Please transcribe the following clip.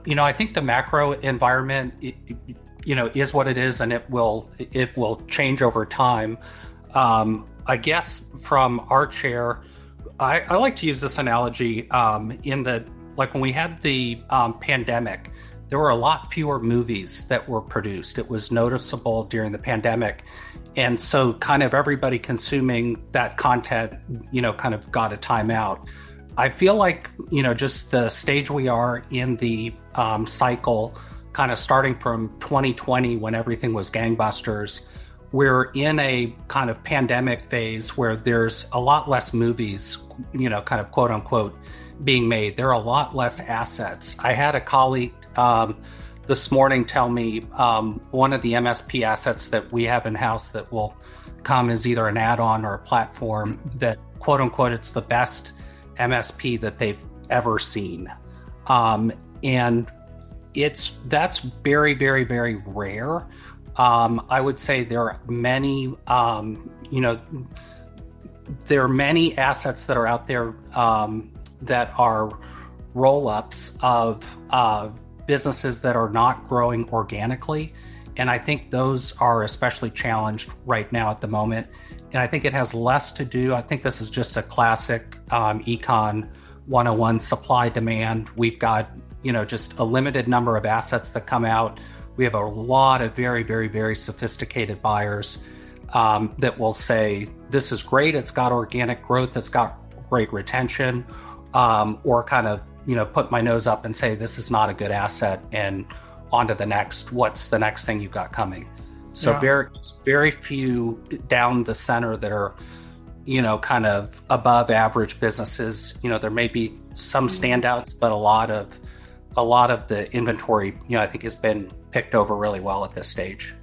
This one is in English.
I think the macro environment, is what it is, and it will change over time. I guess from our chair, I like to use this analogy in the like when we had the pandemic, there were a lot fewer movies that were produced. It was noticeable during the pandemic. And so kind of everybody consuming that content, kind of got a timeout. I feel like, just the stage we are in the cycle, kind of starting from 2020 when everything was gangbusters, we're in a kind of pandemic phase where there's a lot less movies, kind of quote unquote, being made. There are a lot less assets. I had a colleague this morning tell me one of the MSP assets that we have in-house that will come as either an add-on or a platform that, quote unquote, it's the best MSP that they've ever seen. And that's very, very, very rare. I would say there are many, there are many assets that are out there that are roll-ups of businesses that are not growing organically. And I think those are especially challenged right now at the moment. And I think it has less to do, I think this is just a classic Econ 101 supply demand. We've got, just a limited number of assets that come out. We have a lot of very, very, very sophisticated buyers that will say, this is great, it's got organic growth, it's got great retention, or kind of, put my nose up and say, this is not a good asset, and on to the next. What's the next thing you've got coming? So Yeah. very, very few down the center that are, kind of above average businesses. There may be some standouts, but a lot of the inventory, I think has been picked over really well at this stage.